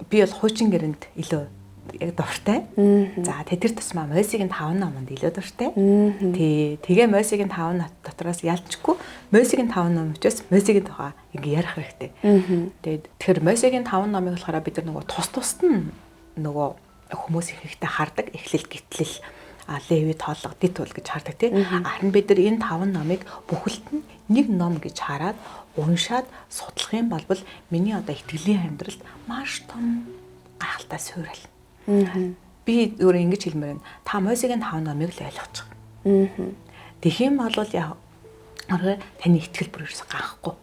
би бол хуучин гэрэнд илүү яг дуртай. За тэр тусмаа Мосегийн 5 номонд илүү дуртай. Тэгээ Мосегийн 5 ном дотроос ялчгүй Мосегийн 5 ном учраас Мосегийн тухай ингээ ярих хэрэгтэй. Тэгэхээр Мосегийн 5 номыг болохоор бид нар нөгөө тус нь нөгөө хүмүүс ихэнхдээ хардаг. Эхлэл, гитлэл, Леви, тоолго, дит бол гэж хардаг тий. Харин бид нар энэ 5 номыг бүхэлд нь нэг ном гэж хараад уншаад судлах юм бол миний одоо итгэлийн амьдралд маш том гайхалтай суурил. Би өөрөө ингэж хэлмээр байна. Та Мосегийн 5 номыг л ойлгож байгаа. Тэгэх юм бол яг таны итгэл бүр ерөөсөй гаахгүй.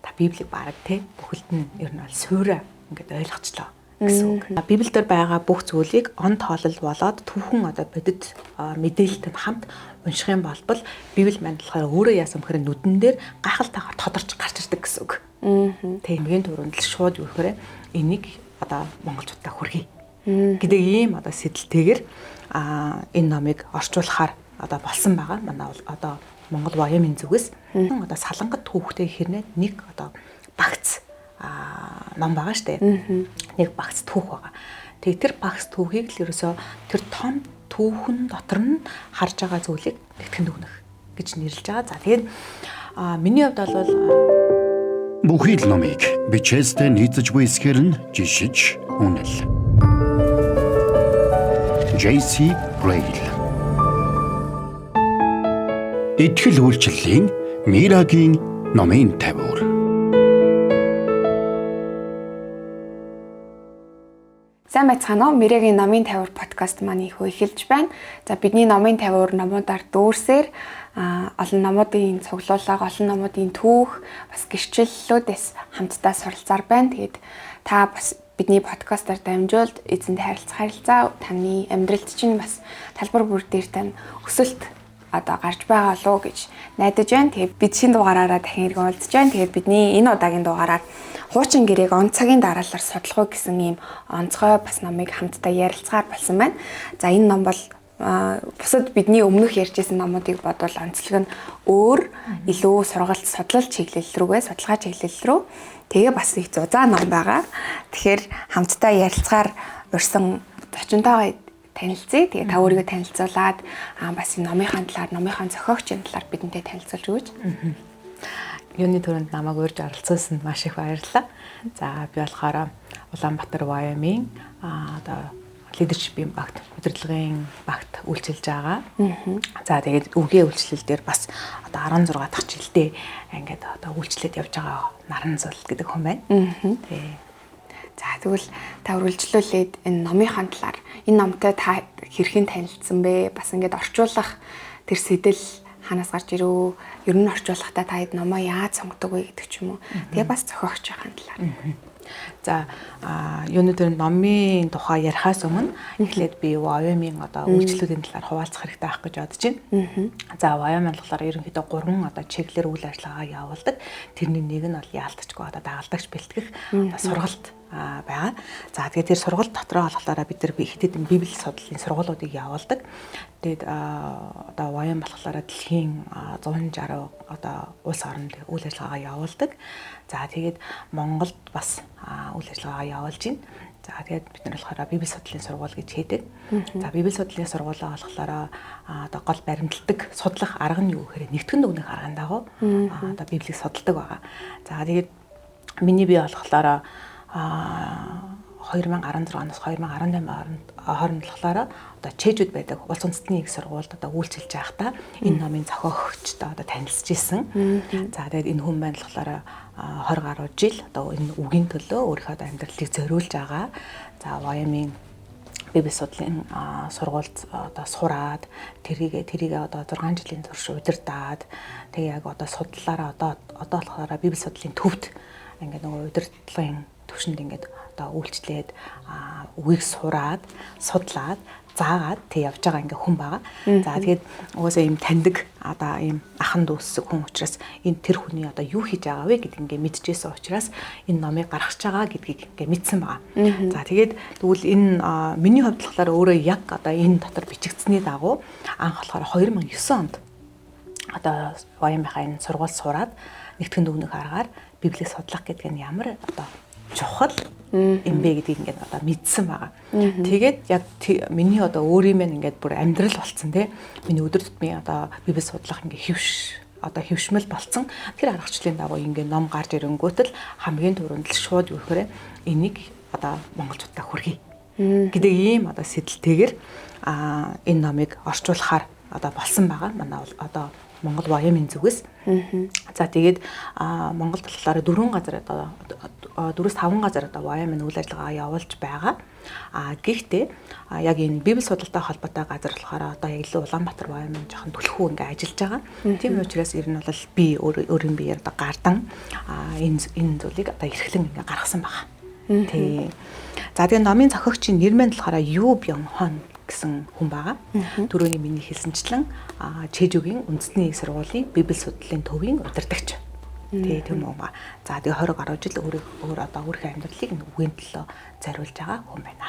Та Библийг бараг тий бүхэлд нь ер нь бол суураа ингээд ойлгочлоо гэсэн үг. Библиэлд байгаа бүх зүйлийг он тоолол болоод түүхэн одоо бодит мэдээлэлтэй хамт унших юм бол Библи маань болохоор өөрөө яасан бэхээр нүдэн дээр гайхалтайгаар тодорч гарч ирдэг гэсэн үг. Тэмгийн дуранд л шууд юу гэхээр энийг одоо монголчуудаа хүргэе гэдэг ийм одоо сэдэлтэйгээр энэ номыг орчуулахаар одоо болсон байгаа. Манай одоо Монгол Воёмын зүгээс одоо салангат түүхтэй хэрнээ нэг одоо багц ном байгаа штэ. Нэг багц түүх байгаа. Тэгээ тэр багц түүхийг л ерөөсөө тэр том түүхэн дотор нь харж байгаа зүйлийг нэгтгэн дүгнэх гэж нэрлэж байгаа. За тэгээд миний хувьд бол бүхий л номыг бичээстэй нийцэж буй эсхэр нь жишиж үнэл. JC Braille. Итгэл үйлчлэлийн Мирагийн номын тавиур. Сайн байцгаана уу? Мирагийн номын тавиур подкаст маань их эхэлж байна. За бидний номын тавиур номуудаар дүүрсээр олон номуудын цуглуулга, олон номуудын түүх, бас гэрчлэлүүдээс хамтдаа суралцаар байна. Тэгээд та бас бидний подкастаар дамжуулд эзэнтэй харилцаа таны амьдралд чинь бас талбар бүр дээр тань өсөлт одоо гарч байгаа болов уу гэж найдаж байна. Тэгээд бид шинэ дугаараараа дахин иргэн уулзж байна. Тэгээд бидний энэ удаагийн дугаараар хуучин гэрээг он цагийн дараалал судлах уу гэсэн ийм онцгой бас номыг хамтдаа ярилцгаар болсон байна. За энэ ном бол бусад бидний өмнөх ярьжсэн номуудыг бодвол онцлог нь өөр илүү сургалт судлал чиглэл рүүгээ судалгаа чиглэл рүү тэгээ бас их зузаан ном байгаа. Тэгэхээр хамтдаа ярилцгаар урьсан зочинтойгоо танилцъя. Тэгээ та өөрийгөө танилцуулаад бас энэ номынхаа талаар, номынхаа зохиогчийн талаар бидэнтэй танилцуулж өгөөч. Юуны төрөнд намайг урьж оролцуулсанд маш их баярлалаа. За би болохоор Улаанбаатар Воёмын одоо лидершипийн багт, удирдлагын багт үйлчилж байгаа. За тэгээд үгийн үйлчлэл дээр бас одоо 16 дахь жилдээ ингээд одоо үйлчлээд явж байгаа Наран Зул гэдэг хүн байна. За тэгвэл та үргэлжлүүлээд энэ номынхаа талаар энэ номтой та хэрхэн танилцсан бэ? Бас ингээд орчуулах тэр сэтэл ханаас гарч ирв? Ер нь орчуулахдаа та хэд номоо яаж сонгодог вэ гэдэг ч юм уу. Тэгээ бас зохиогчийн талаар. За юуны дээр номын тухай ярихаас өмнө эхлээд би Воёмын одоо үйлчлүүдийн талаар хуваалцах хэрэгтэй байх гэж бодож байна. За Воём болохоор ерөнхийдөө 3 одоо чиглэлээр үйл ажиллагаа явуулдаг. Тэрний нэг нь бол яалтчгүй одоо дагалдагч бэлтгэх сургалт байгаа. За тэгээд тэр сургалт дотроо болохоор бид нар ихэд библи судлалын сургуулиудыг явуулдаг. Тэгээд одоо Воём болохоор дэлхийн 160 одоо улс оронд үйл ажиллагаа явуулдаг. За тэгээд Монголд бас үйл ажиллагаа явуулж байна. За тэгээд бид нар болохоор библи судлалын сургууль гэж хийдэг. За библи судлалын сургуулаа болохоор одоо гол баримталдаг судлах арга нь юу гэхээр нэгтгэн дүгнэх арган дагуу одоо библийг судалдаг байгаа. За тэгээд миний бие болохоор 2016-наас 2018 хооронд болохоор одоо чэжүүд байдаг улс үндэстний их сургуульд одоо үйлчилж байхдаа энэ номын зохиогчтой одоо танилцж исэн. За тэгээд энэ хүн байна болохоор 20 гаруй жил одоо энэ үгийн төлөө өөрийнхөө амьдралыг зориулж байгаа. За Воёмын библи судлалын сургуульд одоо сураад тэрийг одоо 6 жилийн турш удирдаад тэгээ яг одоо судлалаараа одоо болохоор библи судлалын төвд ингээд нөгөө удирдлагын төвшөнд ингээд одоо үйлчлээд үгийг сураад судлаад заагаад тэг явж байгаа ингээ хүн байгаа. За тэгээд угаасаа ийм таньдаг одоо ийм ахан дүүс хүн учраас энэ тэр хүний одоо юу хийж байгаа вэ гэдгийг ингээ мэдчихсэн учраас энэ номыг гаргаж байгаа гэдгийг ингээ мэдсэн байгаа. За тэгээд тэгвэл энэ миний хувьд болохоор өөрөө яг одоо энэ дотор бичигдсэний дагуу анх болохоор 2009 онд одоо Воёмынхаа энэ сургууль сураад нэгтгэн дүгнэх аргаар библийг судлах гэдэг нь ямар одоо чухал юм бэ гэдгийг ингээд одоо мэдсэн байгаа. Тэгээд яг миний одоо өөрийн мэн ингээд бүр амьдрал болцсон тий. Миний өдөр тутмын одоо библи судлах ингээд хөвшмөл болцсон. Тэр аргачлалын дагуу ингээд ном гарч ирэнгүүт л хамгийн түрүүнд л шууд юу гэхээр энийг одоо монголчуудаа хүргэе гэдэг ийм одоо сэдэлтэйгээр энэ номыг орчуулахаар одоо болсон байгаа. Манай одоо Монгол Воямын зүгээс. За тэгээд Монгол болохоор 4 газар одоо 4-5 газар одоо Воямын үйл ажиллагаа явуулж байгаа. Гэхдээ яг энэ библи судалтай холбоотой газар болохоор одоо яг илүү Улаанбаатар Воямын жоохон түлхүү ингээ ажиллаж байгаа. Тийм учраас ер нь бол би өөрийн биеэр одоо гардан энэ зүйлийг одоо эрхлэн ингээ гаргасан байгаа. Тий. За тэгээд номын зохиогчийн нэр маань болохоор Ю Бёнхон гэсэн хүн байгаа. Түрүүний миний хэлсэнчлэн Чэжүүгийн үндэсний их сургуулийн библи судлалын төвийн удирдагч. Тэгээ тийм үү. За тэгээ 20 гаруй жил өөр одоо өөрийнхөө амьдралыг үгийн төлөө зориулж байгаа хүн байна.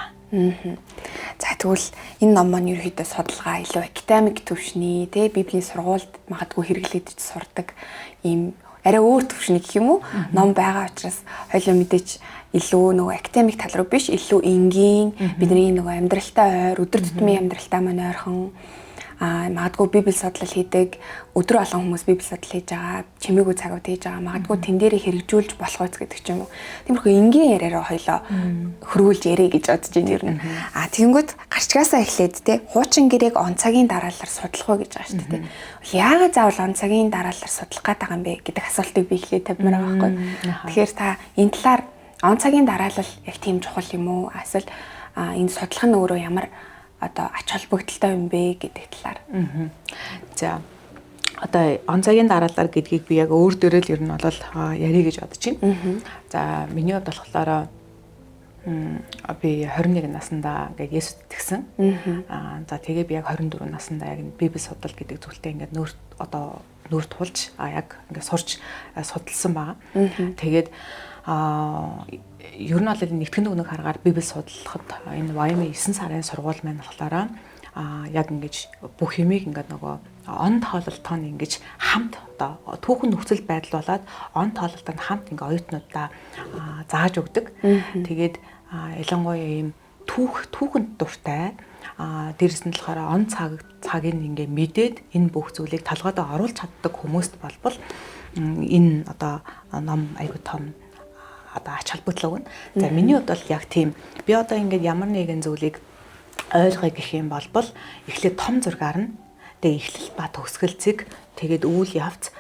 За тэгвэл энэ ном маань ерөөхдөө судалгаа илүү академик төвшний тий библийн сургуульд магадгүй хэрэглэгдэж сурдаг ийм арай өөр төвшний гэх юм уу ном байгаа учраас хоёул мэдээж илүү нөгөө академик тал руу биш илүү энгийн бидний нөгөө амьдралтай ойр өдөр тутмын амьдралтай маань ойрхон магадгүй библи судлал хийдэг өдөр болгон хүмүүс библи судлал хийж байгаа чимээгүй цагууд хийж байгаа магадгүй тэн дээрээ хэрэгжүүлж болох үз гэдэг ч юм уу тиймэрхүү энгийн яриараа хоёлоо хөрвүүлж ярэ гэж бодож байна ер нь тэгэнгүүт гарчгаасаа эхлээд те хуучин гэрээг он цагийн дараалал судлах уу гэж байгаа шүү дээ яагаад заавал он цагийн дараалал судлах гэдэг юм бэ гэдэг асуултыг би эхлээд тавьмаар байгаа байхгүй тэгэхээр та энэ талаар он цагийн дараалал яг тийм чухал юм уу? Эсвэл энэ судлах нь өөрөө ямар одоо ач холбогдолтой юм бэ гэдэг талаар. За одоо он цагийн дараалал гэдгийг би яг өөр дөрөөл ер нь бол ярих гэж бодож байна. За миний хувьд болохоор би 21 наснда ингээд Есүст итгэсэн. За тэгээ би яг 24 наснда яг библи судлал гэдэг зүйлтэй ингээд нүүр тулж яг ингээд сурч судалсан байгаа. Тэгээд ер нь бол нэгтгэн дүгнэг харгаар библи судлахад энэ Воямын 9 сарын сургууль маань болохоор яг ингэж бүх юмыг ингээд нөгөө он тоололтоо ингэж хамт одоо түүхэн нөхцөл байдал болоод он тоололтод хамт ингээ оюутнуудаа зааж өгдөг. Тэгээд ялангуяа ийм түүхэнд дуртай дээрс нь болохоор он цагийг ингээ мэдээд энэ бүх зүйлийг толгойдоо оруулж чаддаг хүмүүст болбол энэ одоо ном аягүй том одоо ач холбогдол өгнө. За миний хувьд бол яг тийм би одоо ингээд ямар нэгэн зүйлийг ойлгоё гэх юм бол эхлээд том зургаар нь тэгээ эхлэл ба төгсгөлцөг тэгээд үйл явц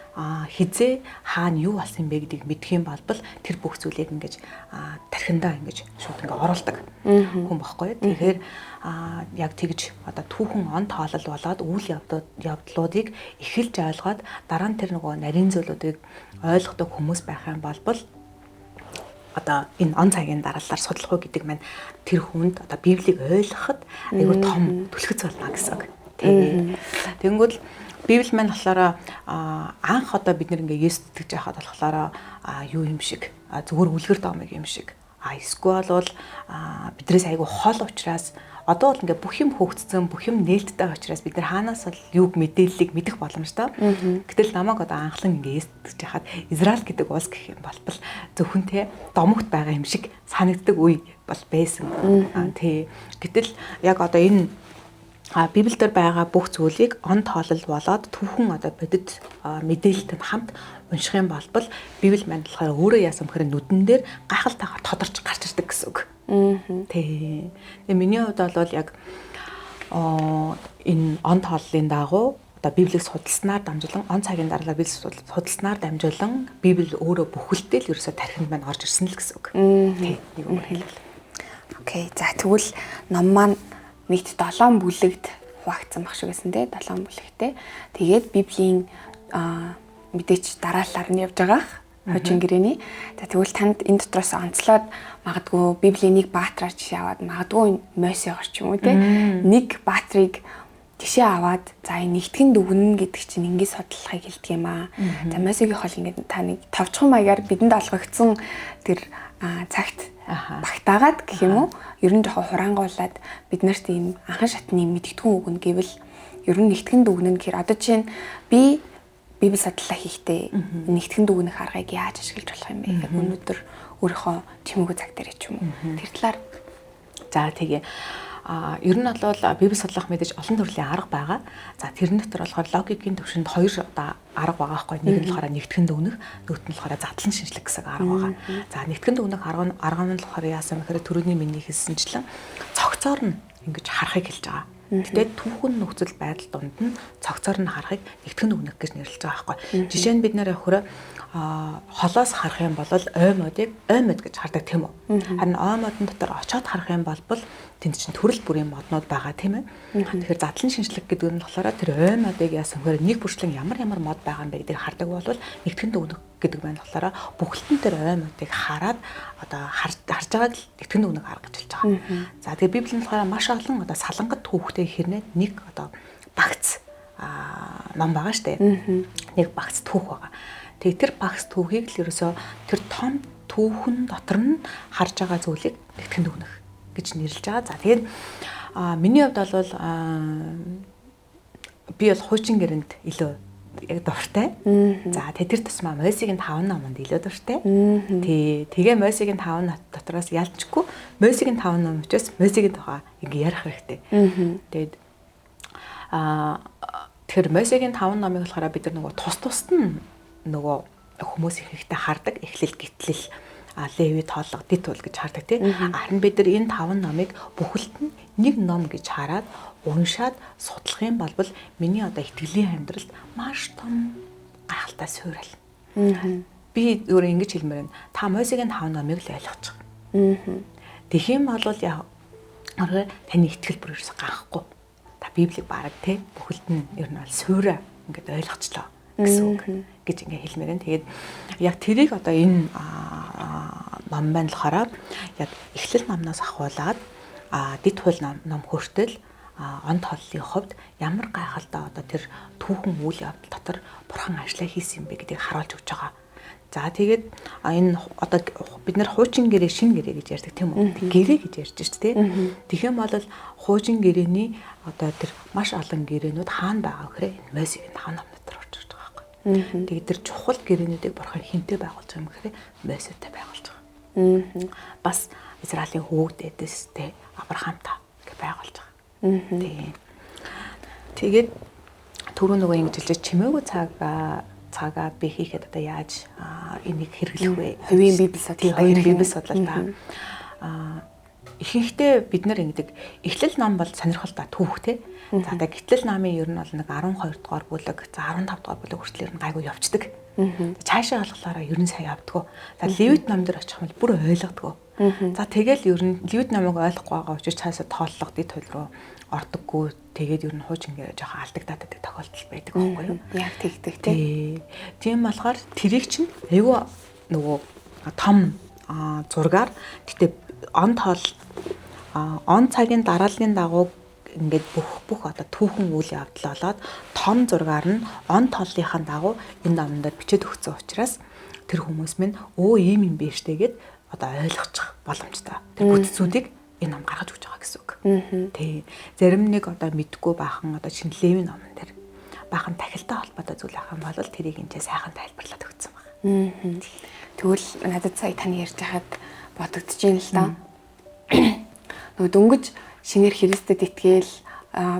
хизээ хаана юу болсон бэ гэдгийг мэдэх юм бол тэр бүх зүйлийг ингэж тархиндаа ингэж шууд ингэ оруулдаг хүн баггүй. Тэгэхээр яг тэгж одоо түүхэн он тоолол болоод үйл явдлуудыг эхэлж ойлгоод дараа нь тэр нөгөө нарийн зүйлүүдийг ойлгодог хүмүүс байх юм бол одоо энэ он цагийн дараалалаар судлах уу гэдэг маань тэр хүнд одоо Библийг ойлгоход айгүй том түлхэц болно гэсэн үг. Тэгэнгүүт Библи маань болохоор анх одоо бид нэр ингээ Есүс итгэж байхад болохоор юу юм шиг зүгээр үлгэр домыг юм шиг эсвэл бол биднээс айгүй хол учраас одоо бол ингээ бүх юм хөөгцсөн, бүх юм нээлттэй байгаа учраас бид нар хаанаас л юуг мэдээллийг мэдэх боломжтой. Гэтэл намайг одоо анхлан ингээ Есүс итгэж байхад Израиль гэдэг улс гэх юм бол зөвхөн те домогт байгаа юм шиг санагддаг үе бол байсан. Тий. Гэтэл яг одоо энэ Библиэлд байгаа бүх зүйлийг он тоолол болоод түүхэн одоо бодит мэдээлэлтэй хамт унших юм бол Библи маань болохоор өөрөө яасан бэхээр нүдэн дээр гайхалтайгаар тодорч гарч ирдэг гэсэн үг. Тий. Тэгээ миний хувьд бол яг энэ он тооллын дагуу одоо Библийг судалснаар дамжуулан он цагийн дараалал Библийг судалснаар дамжуулан Библи өөрөө бүхэлдээ л ерөөсө тархинд маань орж ирсэн л гэсэн үг. Тий. Нэг юм хэлбэл. Окей. За тэгвэл ном маань нийт 7 бүлэгт хуваагдсан баг шиг байсан те 7 бүлэгтэй. Тэгээд Библийн мэдээч дараалалаар нь явж байгаа хожин гэрээний. За тэгвэл танд энэ дотроос онцлоод магадгүй Библийн нэг баатраар жишээ аваад магадгүй Мосеогоор ч юм уу те нэг баатрыг жишээ аваад за энэ нэгтгэн дүгнэн гэдэг чинь ингээд судлахыг хэлдэг юм аа. За Мосегийн хол ингээд та нэг товчхон маягаар бидэнд олгогдсон тэр цагт багтаагаад гэх юм уу ер нь жоохон хураангуулад бид нарт ийм анхан шатны мэдгэдэггүй үг нь гэвэл ер нь нэгтгэн дүгнэн гэхээр одоо чинь би Библи судлаа хийхдээ нэгтгэн дүгнэх аргыг яаж ашиглаж болох юм бэ? Өнөөдөр өөрийнхөө чимээгүй цаг дээр ч юм уу. Тэр талаар за тэгээ ер нь бол библи судлах мэдээж олон төрлийн арга байгаа. За тэрэн дотор болохоор логикийн төвшөнд хоёр одоо арга байгаа байхгүй. Нэг нь болохоор нэгтгэн дүгнэх, нөгөөх нь болохоор задлан шинжлэх гэсэн арга байгаа. За нэгтгэн дүгнэх арга нь болохоор яасан гэхээр түрүүний миний хэлсэнчлэн цогцоор нь ингэж харахыг хэлж байгаа. Тэгтээ түүхэн нөхцөл байдал донд нь цогцоор нь харахыг нэгтгэн дүгнэх гэж нэрлэж байгаа байхгүй. Жишээ нь бид нэр явахаар холоос харах юм бол ой модыг ой мод гэж хардаг тийм үү. Харин ой модон дотор очиод харах юм бол тэнд чинь төрөл бүрийн моднууд байгаа тийм ээ. Тэгэхээр задлан шинжлэх гэдэг нь болохоор тэр ой модыг яасан гэхээр нэг бүрчлэн ямар мод байгаа юм бэ гэдгийг хардаг бол нэгтгэн дүгнэх гэдэг байна болохоор бүхэлдэн тэр ой модыг хараад одоо харж байгааг л нэгтгэн дүгнэх арга гэж хэлж байгаа. За тэгээ Библийн болохоор маш олон одоо салангат түүхтэй хэрнээ нэг одоо багц ном байгаа штэ. Нэг багц түүх байгаа. Тэгээ тэр багц түүхийг л ерөөсөө тэр том түүхэн дотор нь харж байгаа зүйлийг нэгтгэн дүгнэх гэж нэрлэж байгаа. За тэгээд миний хувьд бол би бол хуучин гэрэнд илүү яг дуртай. За тэр тусмаа Мосегийн 5 номонд илүү дуртай. Тэгээ Мосегийн 5 дотроос ялчгүй Мосегийн 5 ном учраас Мосегийн тухай ингээ ярих хэрэгтэй. Тэгээд тэр Мосегийн 5 номыг болохоор бид нар нөгөө тус нь нөгөө хүмүүс ихэнхдээ хардаг эхлэл гитлэл Леви тоолго дит бол гэж хардаг тий. Харин бид нар энэ 5 номыг бүхэлд нь нэг ном гэж хараад уншаад судлах юм бол миний одоо итгэлийн амьдралд маш том гайхалтай суурил. Би өөрөө ингэж хэлмээр байна. Та Мосегийн 5 номыг л ойлгож байгаа. Тэгэх юм бол яг таны итгэл бүр ерөөсөй ганхгүй. Та Библийг бараг тий бүхэлд нь ер нь бол суураа ингээд ойлгочлоо гэсэн үг гэж ингээ хэлмээр байна. Тэгээд яг тэрийг одоо энэ ном байна болохоор яг эхлэл номноос ахуулаад дид хууль ном хүртэл он тооллын хувьд ямар гайхалтай одоо тэр түүхэн үйл явдал дотор бурхан ажиллаа хийсэн юм бэ гэдгийг харуулж өгч байгаа. За тэгээд энэ одоо бид нар хуучин гэрээ шин гэрээ гэж ярьдаг тийм үү? Гэрээ гэж ярьж шүү дээ. Тэгэх юм бол хуучин гэрээний одоо тэр маш олон гэрээнүүд хаана байгаа гэхээр Мосегийн 5 ном дотор орж байгаа байхгүй. Тэгээд тэр чухал гэрээнүүдийг бурхан хинтээ байгуулж байгаа юм гэхээр Мосетэй байгуулж байгаа. Бас Израилийн хөвгдөөс тэ Авраамтай гэж байгуулж байгаа. Тэгээд түрүү нөгөө ингэж хэлж чимээгүй цагаа би хийхэд одоо яаж энийг хэрэглэх вэ? Хувийн библи судлалта. Ихэнхдээ бид нар ингэдэг эхлэл ном бол сонирхолтой түүхтэй. За одоо гэтэл намын ер нь бол нэг 12 дугаар бүлэг, за 15 дугаар бүлэг хүртэл ер нь гайгүй явцдаг. Цаашаа болохоор ер нь сайн явдггүй. За Левит ном дээр очих юм бол бүр ойлгодгоо. За тэгэл ер нь Левит номыг ойлгохгүй байгаа учраас цаашаа тооллого дид хууль руу ордоггүй. Тэгээд ер нь хуучин гэрээ жоохон алдагдаад байдаг тохиолдол байдаг байхгүй юу? Яг тэгдэг тий. Тийм болохоор тэрийг чинь айгүй нөгөө том зургаар гэтээ он тоол он цагийн дарааллын дагуу ингээд бүх одоо түүхэн үйл явдал болоод том зургаар нь он тооллынхаа дагуу энэ номдод бичиж өгсөн учраас тэр хүмүүс минь ийм юм биш тэгээд одоо ойлгочих боломжтой. Тэр бүтцүүдийг энэ ном гаргаж өгч байгаа гэсэн үг. Тий. Зарим нэг одоо мэдгүй баахан одоо шинэ Леви номон дээр баахан тахилтай холбоотой зүйл ах юм бол тэрийг энэ сайхан тайлбарлаад өгсөн байна. Тэгвэл надад сая таны ярьж байхад бодогдож байна л да. Нөгөө дөнгөж шинээр Христэд итгээл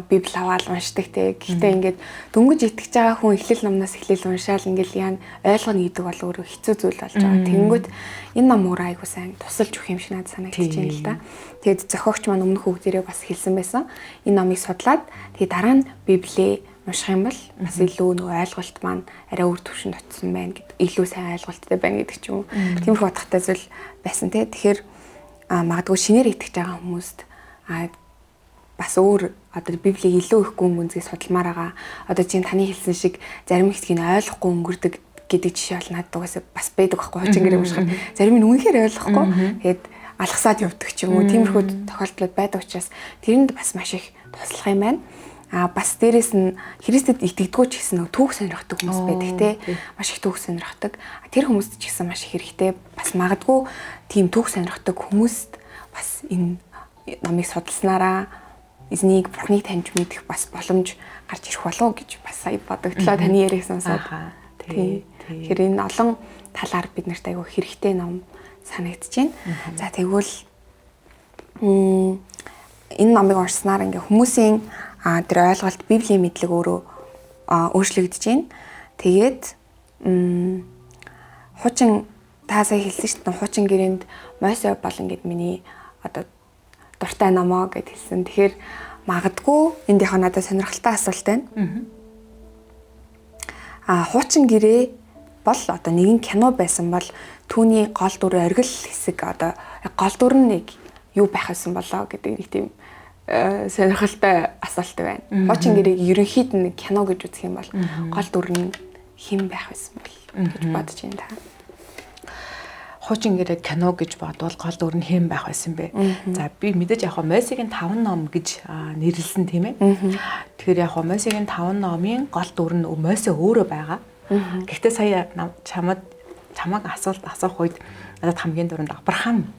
Библи аваад уншдаг те. Гэхдээ ингээд дөнгөж итгэж байгаа хүн эхлэл номноос эхлэл уншаал ингээд яа ойлгоно гэдэг бол өөрөө хэцүү зүйл болж байгаа. Тэнгүүт энэ ном өөр айгуу сайн тусалж өгөх юм шиг надад санагдаж байна л да. Тэгээд зохиогч маань өмнөх хүүхдэрээ бас хэлсэн байсан. Энэ номыг судлаад тэгээд дараа нь Библийг унших юм бол бас илүү нөгөө ойлголт маань арай өөр төвшөнд очсон байна гэдэг. Илүү сайн ойлголттой байна гэдэг ч юм уу. Тиймэрхүү утгатай зүйл байсан те. Тэгэхээр магадгүй шинээр итгэж байгаа хүмүүст бас өөр одоо Библийг илүү их гүн гүнзгий судалмаар байгаа. Одоо чинь таны хэлсэн шиг зарим хэсгийг ойлгохгүй өнгөрдөг гэдэг жишээ бол надад угаасаа бас байдаг байхгүй хуучин гэрээ уншихад зарим нь үнэхээр ойлгохгүй. Тэгээд алгасаад явдаг ч юм уу. Тиймэрхүү тохиолдлууд байдаг учраас тэрэнд бас маш их туслах юм байна. Бас дээрэс нь Христэд итгэдэггүй ч гэсэн нөгөө түүх сонирхдаг хүмүүс байдаг те. Маш их түүх сонирхдаг. Тэр хүмүүст ч гэсэн маш их хэрэгтэй. Бас магадгүй тийм түүх сонирхдаг хүмүүст бас энэ номыг судалснараа эзнийг бурхныг таньж мэдэх бас боломж гарч ирэх болов гэж бас сая бодогдлоо таны яриаг сонсоод. Тийм. Тэгэхээр энэ олон талаар бид нарт айгүй хэрэгтэй ном санагдаж байна. За тэгвэл энэ номыг уншсанаар ингээ хүмүүсийн тэр ойлголт Библийн мэдлэг өөрөө өөрчлөгдөж байна. Тэгээд хуучин та сая хэлсэн шүү дээ хуучин гэрээнд Мойсе бол ингээд миний одоо дуртай номоо гэд хэлсэн. Тэгэхээр магадгүй энд яг надад сонирхолтой асуулт байна. Хуучин гэрээ бол одоо нэгэн кино байсан бол түүний гол дүр оргил хэсэг одоо гол дүр нь нэг юу байх байсан болоо гэдэг нэг тийм сонирхолтой асуулт байна. Хуучин гэрээг ерөнхийд нэг кино гэж үзэх юм бол гол дүр нь хэн байх байсан бол гэж бодож байна та. Хуучин гэрээг кино гэж бодвол гол дүр нь хэн байх байсан бэ? За би мэдээж яг Мойсегийн 5 ном гэж нэрлсэн тийм ээ. Тэгэхээр яг Мойсегийн 5 номын гол дүр нь Мойсе өөрөө байгаа. Гэхдээ сая чамаг асуух үед надад хамгийн дөрөнд Авраам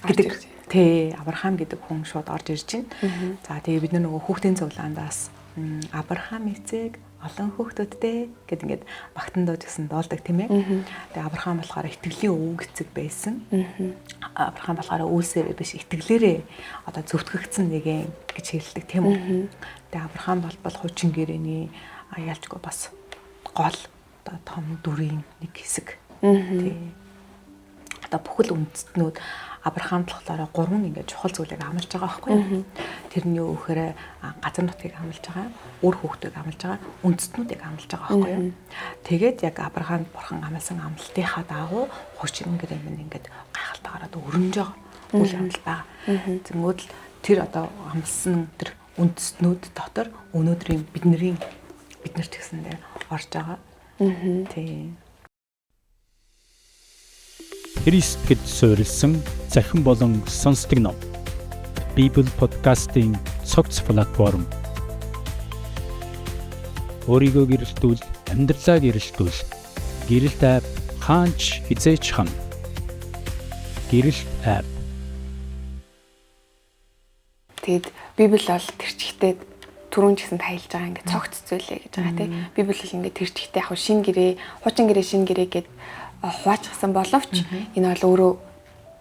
гэдэг Авраам гэдэг хүн шууд орж ирж байна. За тэгээ бид нөгөө хүүхдийн цуглаандаас Авраам эцэг олон хүүхдүүдтэй гэд ингээд багтан дууж гэсэн доолдог тийм ээ. Тэгээ Авраам болохоор итгэлийн өвөг эцэг байсан. Авраам болохоор үйлсээр биш итгэлээрээ одоо зөвтгөгдсөн нэгэн гэж хэлдэг тийм үү. Тэгээ Авраам бол хуучин гэрээний ялчгүй бас гол одоо том дүрийн нэг хэсэг. Тэгээ одоо бүхэл үндэстнүүд Авраам болохоор 3 ингээд чухал зүйлийг амлаж байгаа байхгүй юу? Тэрний өөхөр газар нутгийг амлаж байгаа, үр хүүхдийг амлаж байгаа, үндэстнүүдийг амлаж байгаа байхгүй юу? Тэгээд яг Авраам бурхан амласан амлалтынхаа дагуу хуучин гэрээ минь ингээд гайхалтайгаар одоо өрнөж байгаа үйл явдал байгаа. Тэнгүүд л тэр одоо амлсан тэр үндэстнүүд дотор өнөөдрийн биднэрт гэсэн дээр орж байгаа. Тийм. Христэд суурилсан захин болон сонсдог ном. Bible podcast-ийн цогц платформ. Өөрийгөө гэрэлтүүл, амьдралаа гэрэлтүүл. Гэрэлт апп хаач хизээч хам. Гэрэлт апп. Тэгэд Библи бол тэр чигтээ түрүүн ч гэсэн тайлж байгаа ингээд цогц зүйлээ гэж байгаа тийм. Библи бол ингээд тэр чигтээ яг шин гэрээ, хуучин гэрээ, шин гэрээ гэд хуваачсан боловч энэ бол өөрөө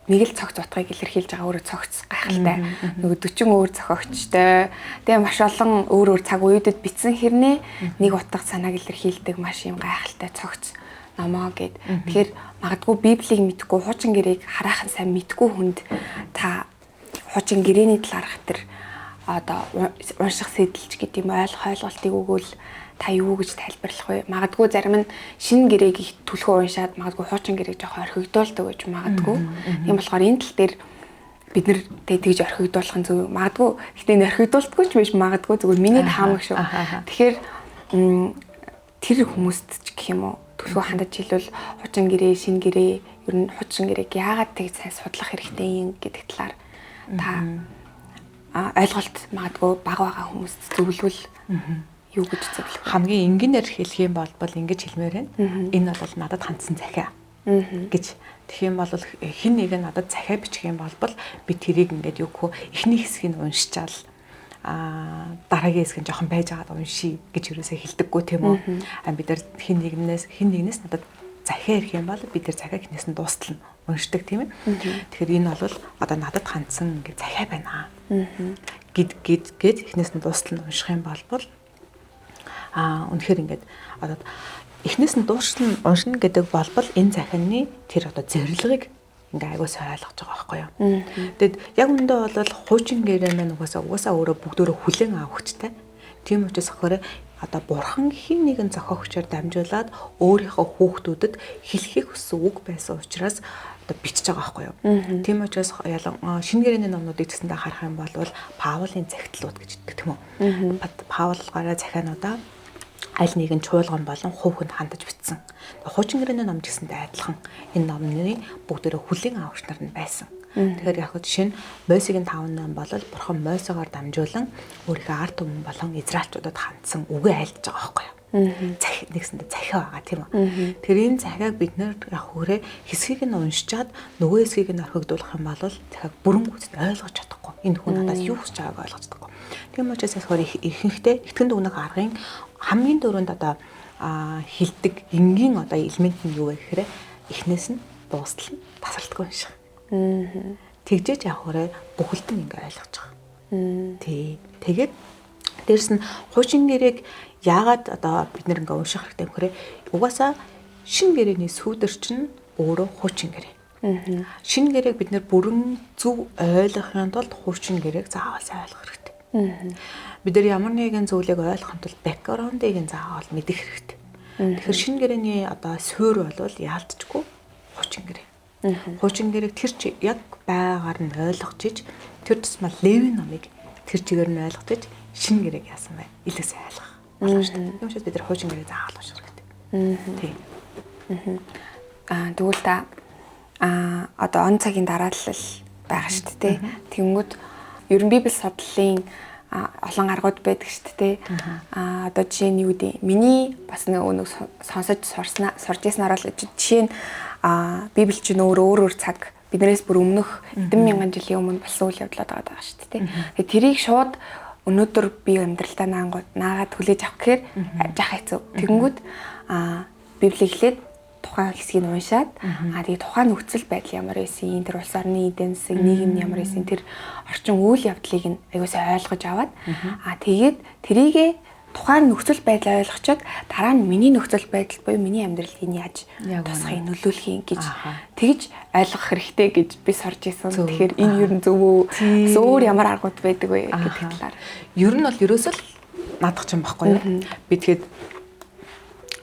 нэг л цогц утгыг илэрхийлж байгаа өөрөө цогц гайхалтай. Нөгөө 40 өөр зохиогчтой. Тэгээ маш олон өөр цаг үедэд бичсэн хэрнээ нэг утга санааг илэрхийлдэг маш юм гайхалтай цогц номоо гэд. Тэгэхээр магадгүй Библийг мэдгүй хуучин гэрээг хараахан сайн мэдгүй хүнд та хуучин гэрээний талаарх тэр одоо унших сэдэлч гэдэг юм ойлголтыг өгвөл та юу гэж тайлбарлах вэ? Магадгүй зарим нь шинэ гэрээг их түлхүү уншаад магадгүй хуучин гэрээг жоохон орхигдуулдаг гэж магадгүй. Тийм болохоор энэ тал дээр бид нэр тэгж орхигдуулах нь зөв. Магадгүй гэхдээ орхигдуулдаггүй ч биш магадгүй зүгээр миний таамаг шүү. Тэгэхээр тэр хүмүүст ч гэх юм уу түлхүү хандаж хэлвэл хуучин гэрээ, шинэ гэрээ ер нь хуучин гэрээг яагаад тэгж сайн судлах хэрэгтэй юм гэдэг талаар та ойлголт магадгүй бага байгаа хүмүүст зөвлөвөл юу гэж зөвлөх вэ? Хамгийн энгийнээр хэлэх юм бол ингэж хэлмээр байна. Энэ бол надад хандсан захиа гэж. Тэгэх юм бол хэн нэг надад захиа бичих юм бол би тэрийг ингээд юу гэх эхний хэсгийг уншичаал дараагийн хэсэг нь жоохон байж байгаад уншия гэж юусаа хэлдэггүй тийм үү? Бид нар хэн нэгнээс надад захиа ирэх юм бол бид тэр захиаг эхнээс нь дуустал нь уншдаг тийм ээ. Тэгэхээр энэ бол одоо надад хандсан ингээд захиа байна. Гэд эхнээс нь дуустал нь унших юм бол үнэхээр ингээд одоо эхнээс нь дуустал нь уншина гэдэг болбол энэ захианы тэр одоо зэрлэгийг ингээ айгуу сайн ойлгож байгаа байхгүй юу. Тэгэд яг үндэ бол хуучин гэрээ маань угаасаа өөрөө бүгдөө хүлээн авах хүчтэй. Тийм учраас охороо одоо бурхан хин нэгэн зохиогчоор дамжуулаад өөрийнхөө хүүхдүүдэд хэлхийг хүссэн үг байсан учраас одоо бичиж байгаа байхгүй юу. Тийм учраас шинэ гэрээний номнуудыг гэсэндээ харах юм бол Паулын захидлууд гэж хэлдэг тийм үү. Паул гараа захиануудаа аль нэгэн чуулган болон хувьд хандаж бичсэн. Хуучин гэрээний ном гэсэндээ адилхан энэ номны бүгдээрээ хүлээн авагч нар нь байсан. Тэгэхээр яг жишээ нь Мойсегийн 5 ном бол бурхан Мойсегаар дамжуулан өөрийнхөө ард түмэн болон израильчуудад хандсан үгээ айлдж байгаа байхгүй юу. Нэгсэндээ захиа байгаа тийм үү. Тэгэхээр энэ захиаг бид нэр яг хүрээ хэсгийг нь уншичаад нөгөө хэсгийг нь орхигдуулах юм бол захиаг бүрэн гүйцэд ойлгож чадахгүй. Энэ хүн надаас юу хүсэж байгааг ойлгож чадахгүй. Тийм учраас яг хүрээ ихэнхдээ итгэн дүгнэх аргын хамгийн дөрөнд одоо хилдэг энгийн одоо элемент нь юу вэ гэхээр эхнээс нь дуустал нь тасралтгүй юм шиг. Тэгжээж явахаараа бүхэлд нь ингээ ойлгож байгаа. Тий. Тэгээд дээрэс нь хуучин гэрээг яагаад одоо бид нэр ингээ унших хэрэгтэй вэ гэхээр угаасаа шин гэрээний сүүдэр чинь өөрөө хуучин гэрээ. Шин гэрээг бид нэр бүрэн зөв ойлгохын тулд хуучин гэрээг заавал сайн ойлгох хэрэгтэй. Бид нар ямар нэгэн зүйлийг ойлгохын тулд бэкграундыг нь заавал мэдэх хэрэгтэй. Тэгэхээр шин гэрээний одоо суурь бол яалтчгүй хуучин гэрээ. Хуучин гэрээг тэр чи яг байгаар нь ойлгож иж тэр тусмаа Леви номыг тэр чигээр нь ойлгож иж шин гэрээг яасан бай. Илүү сайн ойлгох. Юм шиг бид нар хуучин гэрээг заавал унших хэрэгтэй. Тийм. Тэгвэл та одоо он цагийн дараалал байгаа шүү дээ. Тэнгүүд ер нь Библи судлалын олон аргууд байдаг шүү дээ. Одоо жишээ нь юу гэдэг миний бас нэг сонсож сурж яснаар л жишээ нь Библи чинь өөр цаг биднээс бүр өмнөх хэдэн мянган жилийн өмнө болсон үйл явдлууд байгаа шүү дээ. Тэгээ тэрийг шууд өнөөдөр би амьдралдаа наагаад хүлээж авах гэхээр жах хэцүү. Тэгэнгүүт Библийг хэлээд тухайн хэсгийг уншаад тэгээ тухайн нөхцөл байдал ямар байсан, тэр улс орны эдийн засаг, нийгэм ямар байсан, тэр орчин үйл явдлыг нь аюулсаа ойлгож аваад тэгээд тэрийгээ тухайн нөхцөл байдлаа ойлгочоод дараа нь миний нөхцөл байдал буюу миний амьдралыг нь яаж тусахыг нөлөөлөхийг гэж тэгж ойлгох хэрэгтэй гэж би сорж исэн. Тэгэхээр энэ ер нь зөв үү? Өөр ямар аргууд байдаг вэ гэдэг талаар. Ер нь бол ерөөсөө л наадах юм баггүй юу? Би тэгэхэд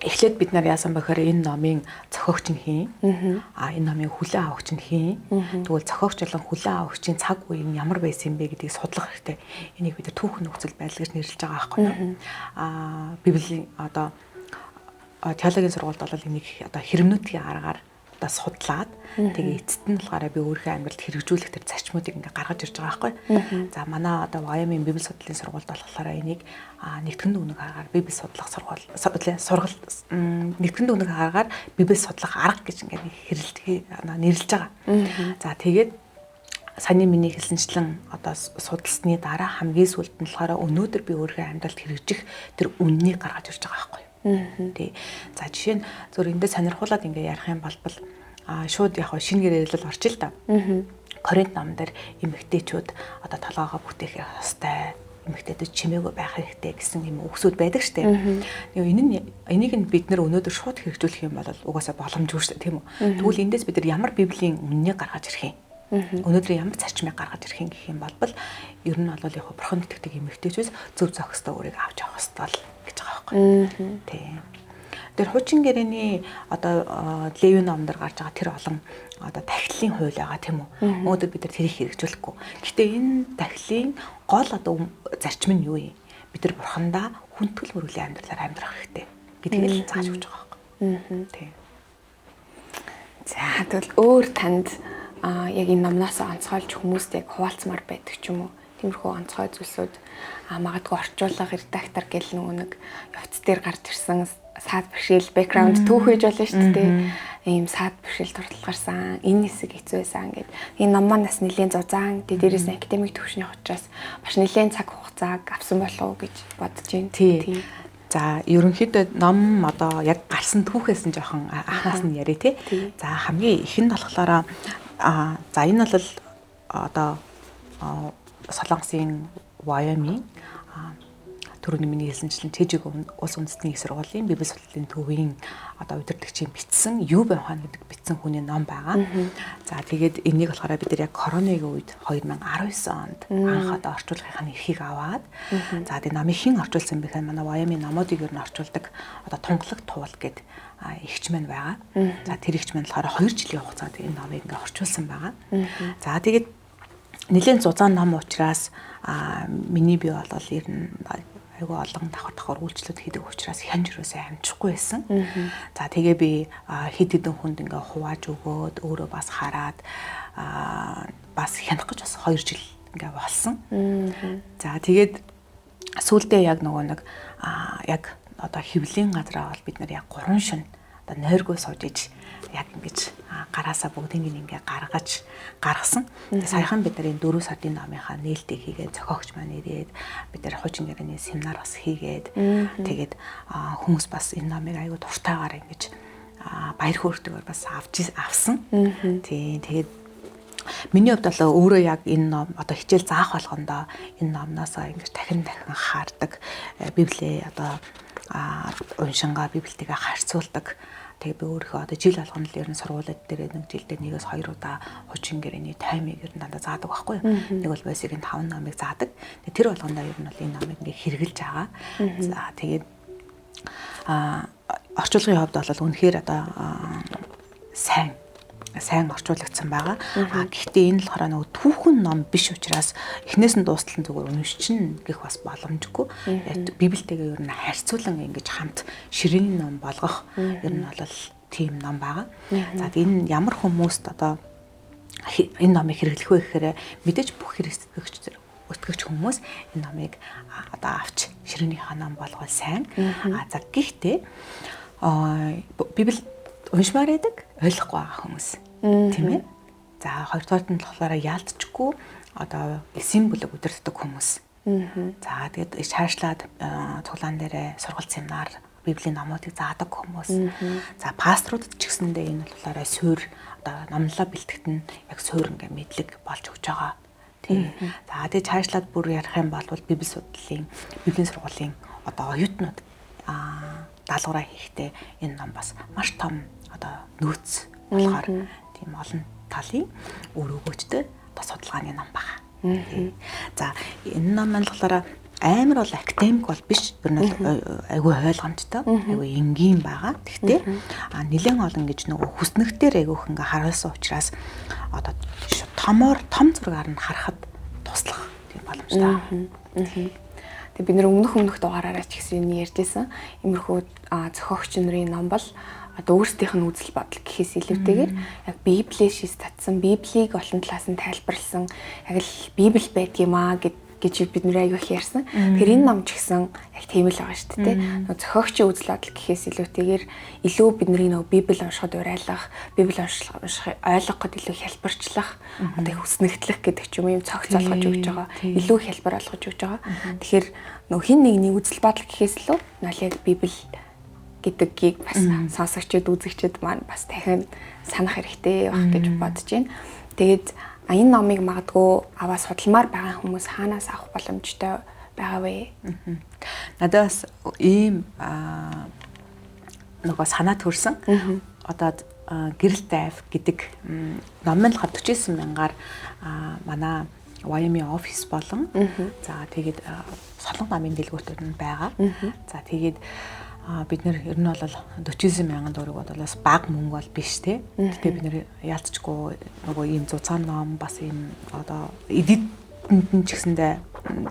эхлээд бид нар яасан бэхээр энэ номын зохиогч нь хийн. Энэ номын хүлээн авагч нь хийн. Тэгвэл зохиогч болон хүлээн авагчийн цаг үе нь ямар байсан бэ гэдгийг судлах хэрэгтэй. Энийг бид түүхэн нөхцөл байдал гэж нэрлэж байгаа байхгүй юу? Библийн одоо теологийн сургуульд бол энийг одоо хэрэгнүүдийн аргаар одоо судлаад тэгээ эцэст нь болохоор би өөрийнхөө амьдралд хэрэгжүүлэх тэр зарчмуудыг ингээ гаргаж ирж байгаа байхгүй. За манай одоо Wyoming Библи судлалын сургуульд болохоор энийг нэгтгэн дүгнэг аргаар Библи судлах сургалт нэгтгэн дүгнэг аргаар Библи судлах арга гэж ингээ нэрлэж байгаа. За тэгээд саяны миний хэлсэнчлэн одоо судалсны дараа хамгийн сүүлд нь болохоор өнөөдөр би өөрийнхөө амьдралд хэрэгжих тэр үннийг гаргаж ирж байгаа байхгүй. Тий. За жишээ нь зөв эндээ сонирхуулаад ингээ ярих юм бол шууд яг шинэ гэрээлэл орч ил та. Коринт номон дээр эмэгтэйчүүд одоо толгоогоо бүтээх ёстой, эмэгтэйчүүд чимээгүй байх хэрэгтэй гэсэн юм үгсүүд байдаг штеп. Энийг нь бид нэр өнөөдөр шууд хэрэгжүүлэх юм бол угаасаа боломжгүй штеп тийм үү. Тэгвэл эндээс бид нар ямар библийн үннийг гаргаж ирэх юм? Өнөөдөр ямар зарчмыг гаргаж ирэх юм гэх юм бол ер нь бол яг бурхан итгэдэг эмэгтэйчүүд зөв зохистой өөрийг авч явах ёстой гэж байгаа байхгүй. Тийм. Тэр хуучин гэрээний одоо Леви номон дээр гарч байгаа тэр олон одоо тахилын хууль байгаа тийм үү. Өнөөдөр бид нар тэрийг хэрэгжүүлэхгүй. Гэхдээ энэ тахилын гол одоо зарчим нь юу юм? Бид нар бурхандаа хүндэтгэл мөрөлийн амьдралаар амьдрах хэрэгтэй гэдгийг л зааж өгч байгаа байхгүй. Тийм. За тэгвэл өөр танд яг энэ номноос онцгойлж хүмүүст яг хуваалцмаар байдаг ч юм уу? Тиймэрхүү онцгой зүйлсүүд магадгүй орчуулга редактор гэл нэг явц дээр гарч ирсэн саад бэрхшээл бэкграунд түүх хийж болно шүү дээ. Ийм саад бэрхшээл дуртал гарсан, энэ хэсэг хэцүү байсан гэд. Энэ ном манаас нэлээд зузаан, дээрээс нь академик төвшний учраас маш нэлээд цаг хугацааг авсан болов уу гэж бодож байна. Тийм. За ерөнхийдөө ном одоо яг гарсан түүхээс нь жоохон анхаас нь яриа тий. За хамгийн ихэнд болохоор за энэ бол одоо Солонгосын Wyoming түрүүний миний хэлсэнчлэн Тэжиг улс үндэстний их сургуулийн Библи судлалын төвийн одоо удирдагчийн бичсэн Юу Бэн хаан гэдэг бичсэн хүний ном байгаа. За тэгээд энийг болохоор бид нар яг коронагийн үед 2019 онд анх одоо орчуулгын эрхийг аваад за тэгээд намыг хэн орчуулсан бэ гэхээр манай Wyoming номуудыг ер нь орчуулдаг одоо Тунгалаг Туул гэдэг эгч мань байгаа. За тэр эгч мань болохоор 2 жилийн хугацаанд энэ номыг ингээ орчуулсан байгаа. За тэгээд нэлээд зузаан ном учраас миний бие бол ер нь айгүй олон давхар үйлчлүүд хийдэг учраас хянж юусаа амжихгүй байсан. За тэгээ би хэд хэдэн хүнд ингээ хувааж өгөөд өөрөө бас хараад бас хянах гэж бас 2 жил ингээ болсон. За тэгээд сүүлдээ яг нөгөө нэг яг одоо хэвлийн газараа бол бид нар яг 3 шөнө одоо нойргүй сууж иж яг ингэж гараасаа бүгдийг ингээ гаргасан. Тэгээ саяхан бид нар энэ 4 сарын номынхаа нээлтийг хийгээд зохиогч маань ирээд бид нар хуучин гэрээний семинар бас хийгээд тэгээд хүмүүс бас энэ номыг аягүй дуртайгаар ингэж баяр хөөртэйгээр бас авсан. Тий, тэгээд миний хувьд бол өөрөө яг энэ ном одоо хичээл заах болгондоо энэ номноосоо ингэж дахин хаардаг. Библийг одоо уншингаа Библиэтэйгээ харьцуулдаг. Тэгээ би өөрийнхөө одоо жил болгоно л ер нь сургуулиуд дээр нэг жилдээ 1-2 удаа хуучин гэрээний таймыг ер нь дандаа заадаг байхгүй юу. Нэг бол Мосегийн 5 номыг заадаг. Тэр болгондоо ер нь бол энэ номыг ингээ хэрэгжилж байгаа. За тэгээд орчуулгын хувьд бол үнэхээр одоо сайн орчуулагдсан байгаа. Гэхдээ энэ л болохоор нөгөө түүхэн ном биш учраас эхнээс нь дуустал нь зүгээр уншчин гэх бас боломжгүй. Библиэтэйгээ ер нь харьцуулан ингэж хамт ширээний ном болгох ер нь бол тийм ном байгаа. За энэ ямар хүмүүст одоо энэ номыг хэрэглэх вэ гэхээр мэдээж бүх өтгөгч хүмүүс энэ номыг одоо авч ширээнийхээ ном болгол сайн. За гэхдээ Библи уншмаар байдаг ойлгохгүй байгаа хүмүүс тийм ээ. За хоёрдугаарт нь болохоор яалтчгүй одоо символыг удирддаг хүмүүс. За тэгээд цаашлаад цуглаан дээрээ сургалт семинар Библийн номуудыг заадаг хүмүүс. За пасторудад ч гэсэндээ энэ болохоор суурь одоо номлоо бэлтгэхэд нь яг суурь ингээ мэдлэг болж өгч байгаа. Тийм. За тэгээд цаашлаад бүр ярих юм бол Библи судлалын Библийн сургуулийн одоо оюутнууд даалгавраа хийхдээ энэ ном бас маш том одоо нөөц болохоор тийм олон талын өөр өгөөжтэй одоо судалгааны ном байна. За энэ ном маань болохоор амар бол академик бол биш, бүр нь айгүй ойлгомжтой, айгүй энгийн байгаа. Гэхдээ нэлээд олон гэж нөгөө хүснэгтэр айгүйх ингээ харуулсан учраас одоо том зургаар нь харахад туслах тийм боломжтой. Тэгээ бид нэр өмнөх дугаараараа ч гэсэн ярьжсэн. Иймэрхүү зохиогч нарын ном бол одоо өөрсдийнх нь үзэл бодол гэхээс илүүтэйгээр яг Библиэс шийс татсан, Библийг олон талаас нь тайлбарлсан, яг л Библи байдгиймаа гэж бид нэр аягүй их ярьсан. Тэгэхээр энэ ном ч гэсэн яг тийм л байгаа шүү дээ. Нөгөө зохиогчийн үзэл бодол гэхээс илүүтэйгээр илүү бидний нөгөө Библи уншихад урайлах, Библи ойлгох гээд илүү хялбарчлах, одоо их хүснэгтлэх гэдэг ч юм цогц олгож өгч байгаа. Илүү хялбар олгож өгч байгаа. Тэгэхээр нөгөө хин нэгний үзэл бодол гэхээс илүү нал яг Библи гэдгийг бас сонсогчд, үзэгчд маань бас дахин санах хэрэгтэй байх гэж бодож байна. Тэгээд энэ номыг магадгүй аваа судалмаар байгаа хүмүүс хаанаас авах боломжтой байгаа вэ? Надад бас ийм нөгөө санаа төрсөн. Одоо гэрэл тайв гэдэг ном нь 49 мянгаар манай YM офис болон за тэгээд Солонгос намын дэлгүүртүүд нь байгаа. За тэгээд бид нэр ер нь бол 49 мянган төгрөг бодвол бага мөнгө бол биш те. Гэхдээ бид нэр яалтчгүй нөгөө ийм зузаан ном бас ийм одоо эдитэнд ч гэсэндээ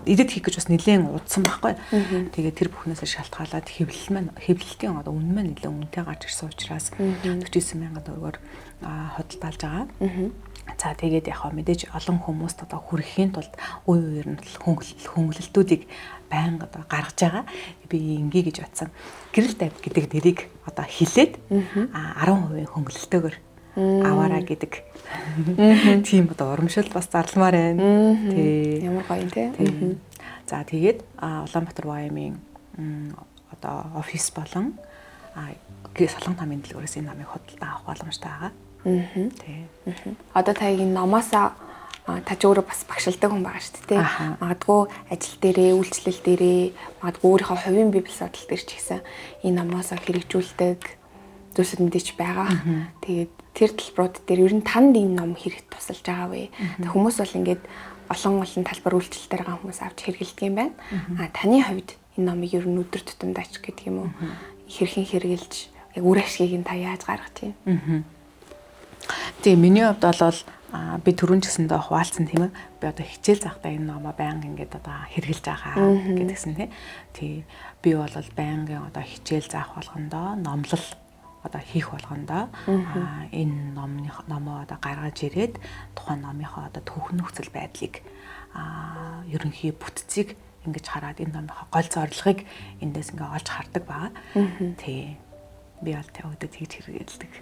эдит хийх гэж бас нэлээд удсан байхгүй. Тэгээд тэр бүхнээс шалтгаалаад хэвлэлтийн одоо үнэ маань нэлээд үнэтэй гарч ирсэн учраас 49 мянган төгрөгөөр хөдөлталж байгаа. За тэгээд яг мэдээж олон хүмүүст одоо хүрэхийн тулд үе үеэр нь хөнгөлөлтүүдийг байнга одоо гаргаж байгаа. Би ингээ гэж бодсон. Гэрэл тайв гэдэг нэрийг одоо хилээд 10% хөнгөлөлтөөр аваараа гэдэг. Тийм одоо урамшил бас зарламаар байна. Тий. Ямар гоё тий. За тэгээд Улаанбаатар YM-ийн одоо офис болон Солонгос намын дэлгүүрээс энэ намыг худалдан авах боломжтой байгаа. Тий. Одоо та энэ номоосаа та ч өөрөө бас багшилдаг хүн байгаа шүү дээ. Магадгүй ажил дээрээ, үйлчлэл дээрээ, магадгүй өөрийнхөө хувийн библи судлал дээр ч гэсэн энэ номоосоо хэрэгжүүлдэг зүйлсүүд мэдээч байгаа. Тэгээд тэр талбарууд дээр ер нь танд энэ ном хэрэг тусалж байгаа вэ? Хүмүүс бол ингээд олон талбар үйлчлэлээр байгаа хүмүүс авч хэрэгэлдэг юм байна. Таны хувьд энэ номыг ер нь өдөр тутамдаач гэдэг юм уу? Хэрхэн хэрэгэлж яг үр ашгийг нь та яаж гаргаж байна? Тийм, миний хувьд бол би түрүүн ч гэсэндээ хуваалцсан тийм ээ. Би одоо хичээл захдаа энэ номоо байнга ингээд одоо хэрэгжилж байгаа гэдгсэн тий. Би бол байнгын одоо хичээл заах болгондоо номлол одоо хийх болгондоо энэ номоо одоо гаргаж ирээд тухайн номынхоо одоо түүхэн нөхцөл байдлыг ерөнхий бүтцийг ингэж хараад энэ номынхоо гол зорилгыг эндээс ингээ олж хардаг байгаа. Тий. Би бол тавьдаг тэгж хэрэгэлдэг.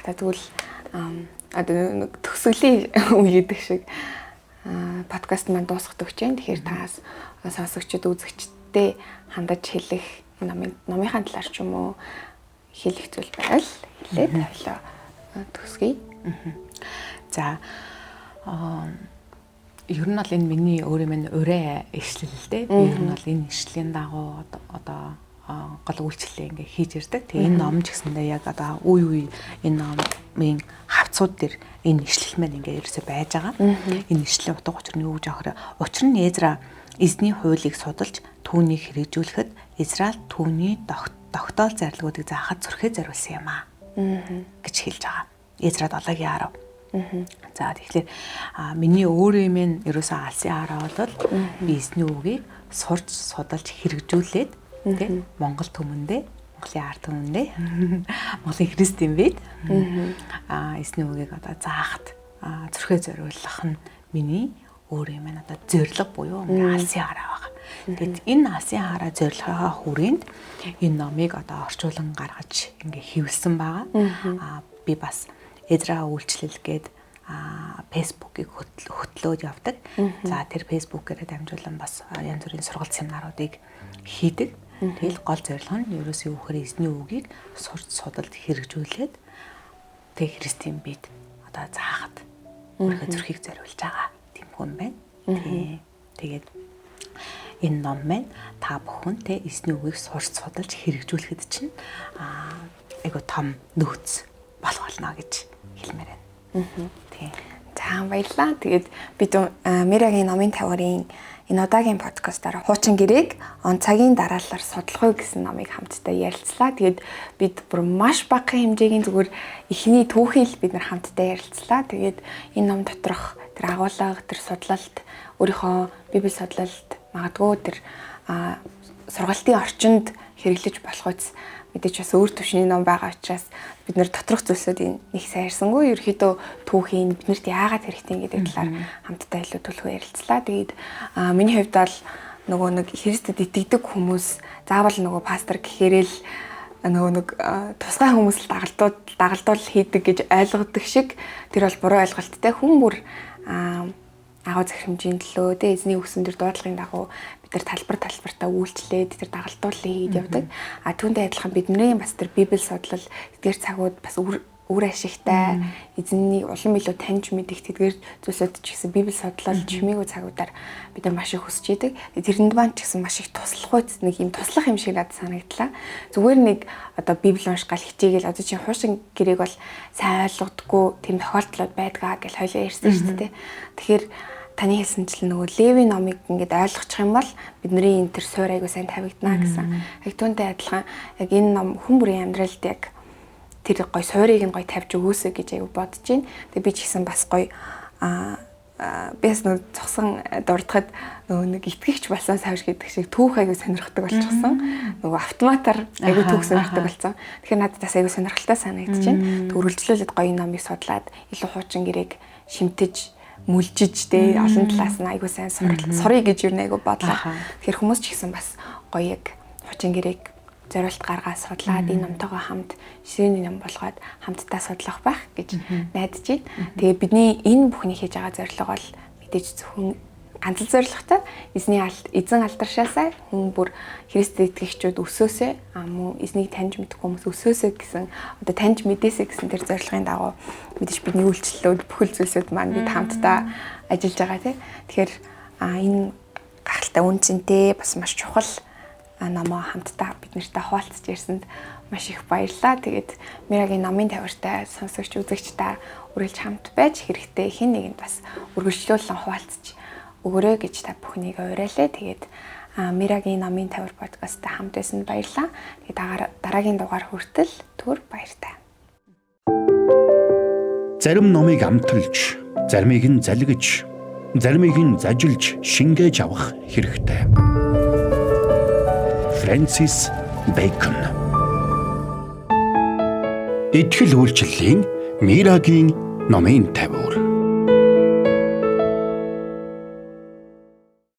За тэгвэл одоо төгсгөлийн үе гэдэг шиг подкаст маань дуусгах гэж байна. Тэгэхээр таас сонсогчд үзэгчдээ хандаж хэлэх номынхаа талаар ч юм уу хэлэх зүйл байвал хэлээд тавилаа төгсгий. За ер нь бол энэ миний өөрөө минь ураа ишлэл л дээ. Би ер нь бол энэ ишлийн дагуу одоо гол үйлчлэлээ ингээ хийж ирдэг. Тэгээ энэ ном ч гэсэндээ яг одоо үе энэ номын хавцууд дээр энэ ишлэл маань ингээ ерөөсөй байж байгаа. Энэ ишлийн утга учир нь юу гэж ахаар учир нь Эзра эзний хуулийг судалж түүнийг хэрэгжүүлэхэд Израиль түүний тогтоол зарлигуудыг заахад зүрхээ зориулсан юм аа гэж хэлж байгаа. Эзра 7:10. За тэгэхээр миний өөрийн минь ерөөсөө алсын хараа бол би эзний үгийг сурч судалж хэрэгжүүлээд тий Монгол түмэндээ Монголын ард түмэндээ Монголын христийн бид эзний үгийг одоо заахад зүрхээ зориулах нь миний өөрийн минь одоо зорилго буюу алсын хараа байгаа. Тэгэд энэ алсын хараа зорилгынхаа хүрээнд энэ номыг одоо орчуулан гаргаж ингээ хэвлсэн байгаа. Би бас Эзра үйлчлэл гээд фэйсбүүкийг хөтлөөд явдаг. За тэр фэйсбүүкээрээ дамжуулан бас янз бүрийн сургалт семинаруудыг хийдэг. Тэгэл гол зорилго нь ерөөсөө үхээр эзний үгийг сурч судалж хэрэгжүүлээд тэг христийн бид одоо заахад өөрийнхөө зүрхийг зориулж байгаа тийм хүн байна. Тэгээд энэ ном маань та бүхэнтэй эзний үгийг сурч судалж хэрэгжүүлэхэд чинь айгу том нөөц болох болно гэж хэлмээр байна. Тийм. За баярлалаа. Тэгээд бид Мирагийн номын тавгарын энэ удаагийн подкастаар хуучин гэрээг он цагийн дараалал судлах гэсэн номыг хамтдаа ярилцлаа. Тэгээд бид бүр маш бага хэмжээгийн зүгээр эхний түүхийг л бид нар хамтдаа ярилцлаа. Тэгээд энэ ном доторх тэр агуулга, тэр судлалт, өөрийнхөө библи судлалт, магадгүй тэр сургалтын орчинд хэрэглэж болох үс мэдээж бас өөр төвшний ном байгаа учраас бид нэр доторх зүйлсүүдийн нэг сайрсангүй ерөөхдөө түүхийн биднэрт яагаад хэрэгтэй гэдэг талаар хамтдаа илүү төлөв ярилцлаа. Тэгээд миний хувьд бол нөгөө нэг Христэд итгэдэг хүмүүс заавал нөгөө пастор гэхээрэл нөгөө нэг тусгай хүмүүс л дагалдуул хийдэг гэж ойлгодог шиг тэр бол буруу ойлголттой. Хүн бүр агуу захирамжийн төлөө эзний үгсээр дуудлагын дагуу бид нар талбартаа үйлчлээд тэр дагалдууллыг хийж явдаг. Түүнтэй адилхан бидний бас тэр библи судлал тэдгээр цагууд бас үр ашигтай эзний улам илүү таньж мэдэх тэдгээр зүйлсүүд ч гэсэн библи судлал чимээгүй цагуудаар бид нар маш их хүсэж идэг. Тэрэнд маань ч гэсэн маш их туслах үст нэг юм туслах юм шиг надад санагдлаа. Зүгээр нэг одоо библи уншгаал хичээгээл одоо чинь хуушин гэрээг бол сайн ойлгодоггүй тийм тохиолдлууд байдгаа гэж хоёлаа ярьсан шүү дээ. Тэгэхээр таны хэлсэнчлэн нөгөө Левийн номыг ингээд ойлгочих юм бол бидний энэ төр суур айгуу сайн тавигдана гэсэн. Яг түүнтэй адилхан яг энэ ном хүн бүрийн амьдралд яг тэр гой суурийг нь гой тавьж өгөөсэй гэж айгуу бодож байна. Тэгээ би ч гэсэн бас гой бис нэг цогсон дурдахад нөгөө нэг итгэгч болсон савж гэдэг шиг түүх айгуу сонирхдаг болчихсон. Нөгөө автоматар айгуу түүх сонирхдаг болсон. Тэгэхээр надад бас айгуу сонирхолтой санагдаж байна. Төрөлжлүүлээд гоё номыг судлаад илүү хуучин гэрээг шимтэж мүлжиж дээ олон талаас нь айгуу сайн сурыг гэж юу нэг айгуу бодлоо. Тэгэхээр хүмүүс ч гэсэн бас гоё яг хучин гэрээг зориулт гаргаад судлаад энэ номтойгоо хамт ширээний ном болгоод хамтдаа судлах байх гэж найдаж байна. Тэгээ бидний энэ бүхний хийж байгаа зорилго бол мэдээж зөвхөн ганц зорилготой эзэн алдаршаасаа хүн бүр Христэд итгэгчүүд өсөөсэй мөн эзнийг таньж мэдэх хүмүүс өсөөсэй гэсэн одоо таньж мэдээсэй гэсэн тэр зорилгын дагуу мэдээж бидний үйлчлэлүүд бүхэл зүйлсүүд маань бид хамтдаа ажиллаж байгаа тийм. Тэгэхээр энэ гахалтай үнцэнтэй бас маш чухал намаа хамтдаа бид нартай хуваалцж ирсэнд маш их баярлалаа. Тэгээд Мирагийн номын тавиртай сонсогч үзэгчдаа үргэлж хамт байж хэрэгтэй хэн нэгэнд бас үргэлжлүүлэн хуваалцж өгөрөө гэж та бүхнийг уриалаа. Тэгээд Мирагийн номын тавир подкасттай хамт байсан баярлалаа. Тэгээд дараагийн дугаар хүртэл түр баяртай. Зарим номыг амталж, заримыг нь залгиж, заримыг нь зажилж, шингээж авах хэрэгтэй. Фрэнсис Бэйкон. Итгэл үйлчлэлийн Мирагийн номын тавир.